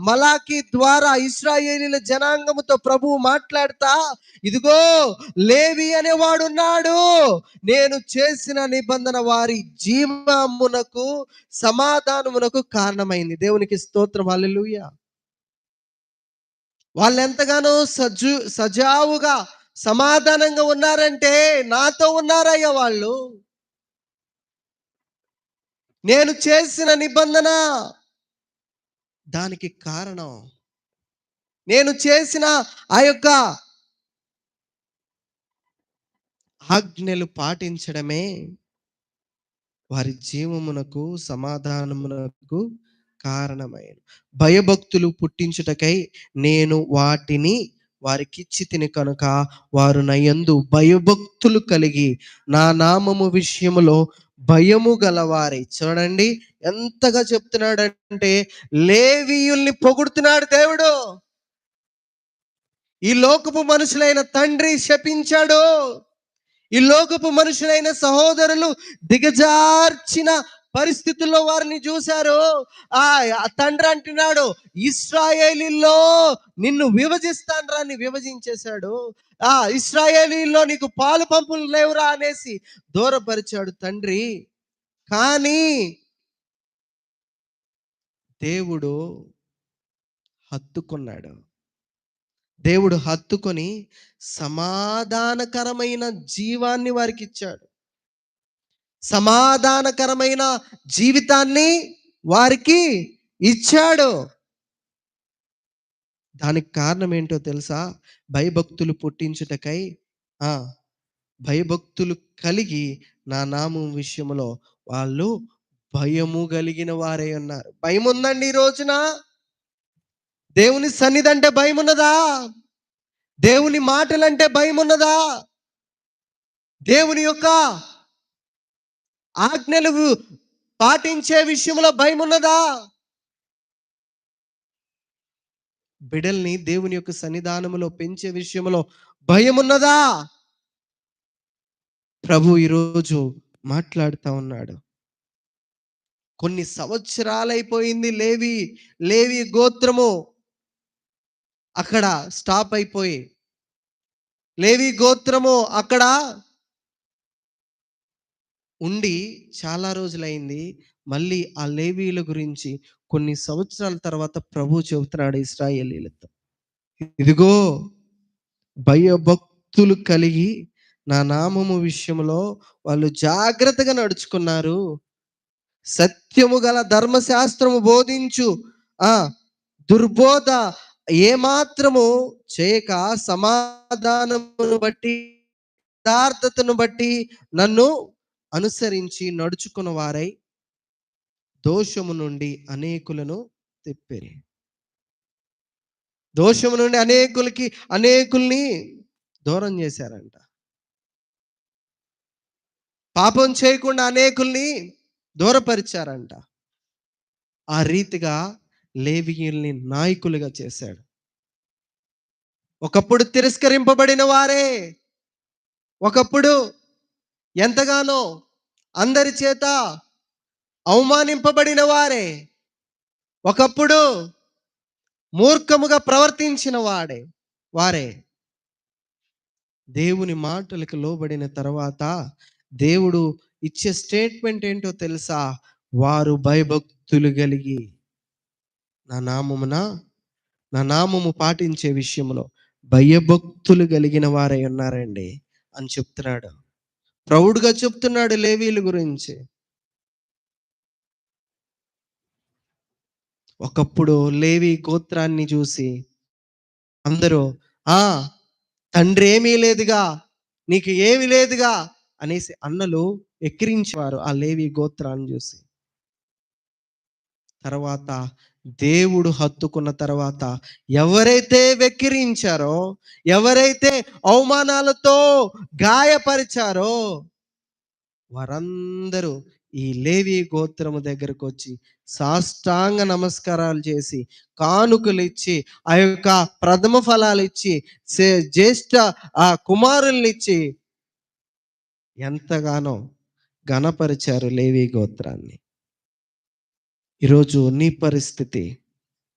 మలాకి ద్వారా ఇశ్రాయేలీల జనాంగముతో ప్రభువు మాట్లాడతా, ఇదిగో లేవి అనేవాడున్నాడు, నేను చేసిన నిబంధన వారి జీవమునకు సమాధానమునకు కారణమైంది. దేవునికి స్తోత్రం, హల్లెలూయా. వాళ్ళు ఎంతగానో సజావుగా సమాధానంగా ఉన్నారంటే నాతో ఉన్నారయ్యా వాళ్ళు. నేను చేసిన నిబంధన దానికి కారణం, నేను చేసిన ఆ యొక్క ఆజ్ఞలు పాటించడమే వారి జీవమునకు సమాధానమునకు కారణమైన భయభక్తులు పుట్టించుటకై నేను వాటిని వారికిచ్చి తిని కనుక వారు నా యందు భయభక్తులు కలిగి నా నామము విషయములో భయము గలవారై. చూడండి ఎంతగా చెప్తున్నాడంటే, లేవీయుల్ని పొగుడుతున్నాడు దేవుడు. ఈ లోకపు మనుషులైన తండ్రి శపించాడు, ఈ లోకపు మనుషులైన సహోదరులు దిగజార్చిన పరిస్థితుల్లో వారిని చూశారు. ఆ తండ్రి అంటున్నాడు, ఇశ్రాయేలీల్లో నిన్ను విభజిస్తానురా అని విభజించేశాడు. ఇశ్రాయేలీల్లో నీకు పాలు పంపులు లేవురా అనేసి దూరపరిచాడు తండ్రి. కానీ దేవుడు హత్తుకున్నాడు. దేవుడు హత్తుకొని సమాధానకరమైన జీవాన్ని వారికి ఇచ్చాడు. సమాధానకరమైన జీవితాన్ని వారికి ఇచ్చాడు. దానికి కారణం ఏంటో తెలుసా? భయభక్తులు పుట్టించుటకై భయభక్తులు కలిగి నా నామం విషయంలో వాళ్ళు భయము కలిగిన వారే ఉన్నారు. భయం ఉందండి ఈ రోజున? దేవుని సన్నిధి అంటే భయం ఉన్నదా? దేవుని మాటలంటే భయం ఉన్నదా? దేవుని యొక్క ఆజ్ఞలు పాటించే విషయంలో భయం ఉన్నదా? బిడ్డల్ని దేవుని యొక్క సన్నిధానములో పెంచే విషయంలో భయం ఉన్నదా? ప్రభు ఈరోజు మాట్లాడుతూ ఉన్నాడు. కొన్ని సంవత్సరాలైపోయింది లేవి గోత్రము అక్కడ స్టాప్ అయిపోయి, లేవి గోత్రము అక్కడ ఉండి చాలా రోజులైంది. మళ్ళీ ఆ లేవీల గురించి కొన్ని సంవత్సరాల తర్వాత ప్రభు చెబుతున్నాడు ఇశ్రాయేలీలతో, ఇదిగో భయభక్తులు కలిగి నా నామము విషయంలో వాళ్ళు జాగ్రత్తగా నడుచుకున్నారు, సత్యము గల ధర్మశాస్త్రము బోధించు దుర్బోధ ఏమాత్రము చేయక సమాధానమును బట్టి యథార్థతను బట్టి నన్ను అనుసరించి నడుచుకున్న వారై దోషము నుండి అనేకులను తెప్పిరి. దోషము నుండి అనేకుల్ని దూరం చేశారంట. పాపం చేయకుండా అనేకుల్ని దూరపరిచారంట. ఆ రీతిగా లేవీయుల్ని నాయకులుగా చేశాడు. ఒకప్పుడు తిరస్కరింపబడిన వారే, ఒకప్పుడు ఎంతగానో అందరి చేత అవమానింపబడిన వారే, ఒకప్పుడు మూర్ఖముగా ప్రవర్తించిన వారే దేవుని మాటలకు లోబడిన తర్వాత దేవుడు ఇచ్చే స్టేట్మెంట్ ఏంటో తెలుసా? వారు భయభక్తులు కలిగి నా నామము పాటించే విషయంలో భయభక్తులు కలిగిన వారై ఉన్నారండి అని చెప్తున్నాడు. ప్రౌడ్గా చెప్తున్నాడు లేవీల గురించి. ఒకప్పుడు లేవి గోత్రాన్ని చూసి అందరూ తండ్రి ఏమీ లేదుగా, నీకు ఏమీ లేదుగా అనేసి అన్నలు ఎక్కిరించేవారు ఆ లేవి గోత్రాన్ని చూసి. తర్వాత దేవుడు హత్తుకున్న తర్వాత ఎవరైతే వెక్కిరించారో, ఎవరైతే అవమానాలతో గాయపరిచారో వారందరూ ఈ లేవి గోత్రము దగ్గరకు వచ్చి సాష్టాంగ నమస్కారాలు చేసి, కానుకలు ఇచ్చి, ఆ యొక్క ప్రథమ ఫలాలు ఇచ్చి, జ్యేష్ఠ కుమారుల్ని ఇచ్చి ఎంతగానో ఘనపరిచారు లేవి గోత్రాన్ని. ఈరోజు నీ పరిస్థితి